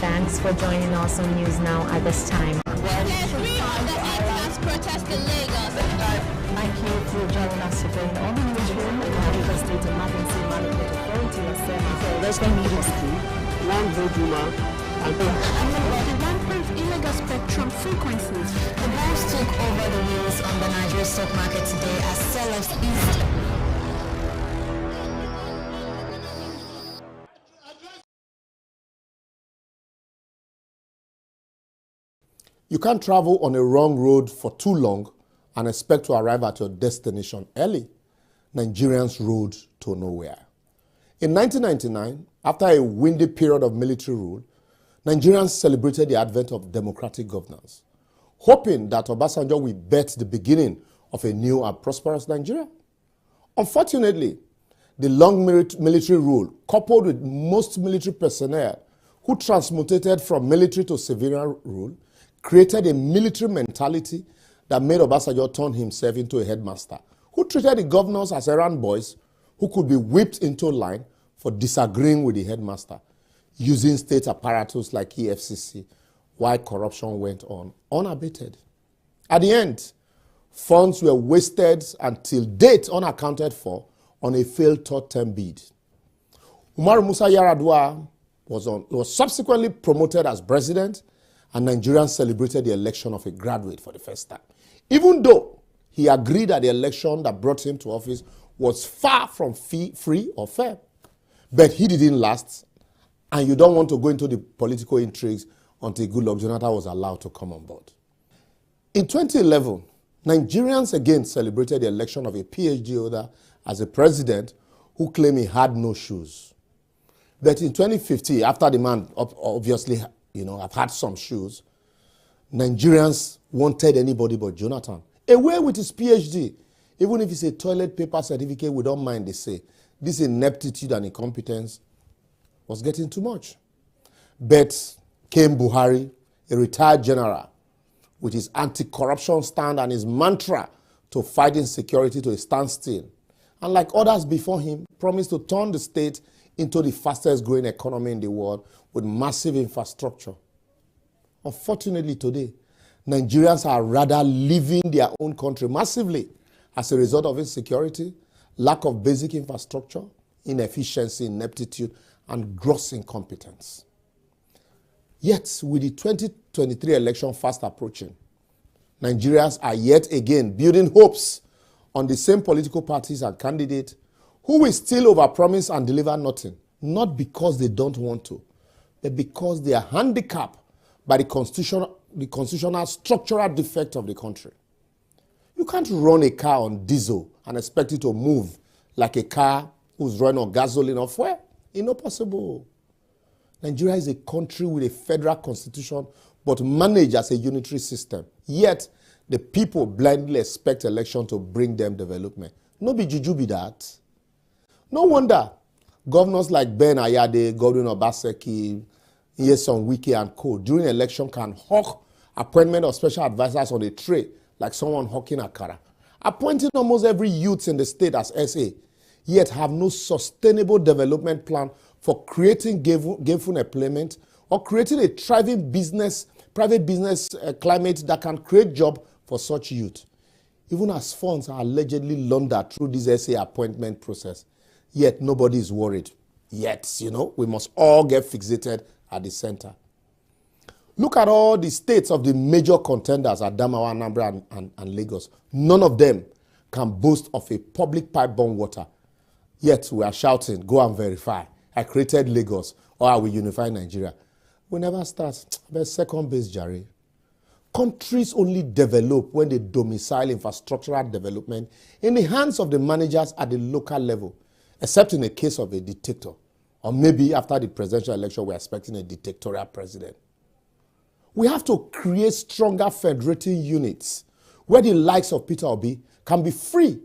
Thanks for joining us on News Now at this time. Protest in Lagos. Thank you for joining us today on the newsroom. The Lagos State Emergency Management Authority has said for Western Media School, one Voduma, and the rampant illegal spectrum frequencies. The banks took over the wheels on the Nigerian stock market today as sellers eased. You can't travel on a wrong road for too long and expect to arrive at your destination early. Nigerians rode to nowhere. In 1999, after a windy period of military rule, Nigerians celebrated the advent of democratic governance, hoping that Obasanjo will bet the beginning of a new and prosperous Nigeria. Unfortunately, the long military rule, coupled with most military personnel who transmutated from military to civilian rule, created a military mentality that made Obasanjo turn himself into a headmaster, who treated the governors as errand boys who could be whipped into line for disagreeing with the headmaster, using state apparatus like EFCC, while corruption went on unabated. At the end, funds were wasted until date unaccounted for on a failed third-term bid. Umaru Musa Yar'Adua was subsequently promoted as president, and Nigerians celebrated the election of a graduate for the first time, even though he agreed that the election that brought him to office was far from free or fair. But he didn't last, and you don't want to go into the political intrigues until Goodluck Jonathan was allowed to come on board. In 2011, Nigerians again celebrated the election of a PhD holder as a president who claimed he had no shoes. But in 2015, after the man obviously have had some shoes, Nigerians wanted anybody but Jonathan. Away with his PhD. Even if it's a toilet paper certificate, we don't mind, they say. This ineptitude and incompetence was getting too much. But came Buhari, a retired general, with his anti-corruption stand and his mantra to fight insecurity to a standstill. And like others before him, promised to turn the state into the fastest growing economy in the world with massive infrastructure. Unfortunately today, Nigerians are rather leaving their own country massively as a result of insecurity, lack of basic infrastructure, inefficiency, ineptitude, and gross incompetence. Yet, with the 2023 election fast approaching, Nigerians are yet again building hopes on the same political parties and candidates who will still overpromise and deliver nothing, not because they don't want to, but because they are handicapped by the constitutional structural defect of the country. You can't run a car on diesel and expect it to move like a car who's running on gasoline or fuel. It's not possible. Nigeria is a country with a federal constitution but managed as a unitary system. Yet, the people blindly expect election to bring them development. No be juju be that. No wonder governors like Ben Ayade, Godwin Obaseki, Nyesom Wike and co. during election can hawk appointment of special advisors on a tray like someone hawking akara, appointing almost every youth in the state as SA, yet have no sustainable development plan for creating gainful employment or creating a thriving private business climate that can create jobs for such youth. Even as funds are allegedly laundered through this SA appointment process, yet nobody is worried. Yet, we must all get fixated at the center. Look at all the states of the major contenders, Adamawa, Anambra, and Lagos. None of them can boast of a public pipe-borne water. Yet we are shouting, go and verify. I created Lagos, or I will unify Nigeria. We never start. But second base, Jerry. Countries only develop when they domicile infrastructural development in the hands of the managers at the local level, except in the case of a dictator. Or maybe after the presidential election, we're expecting a dictatorial president. We have to create stronger federating units where the likes of Peter Obi can be free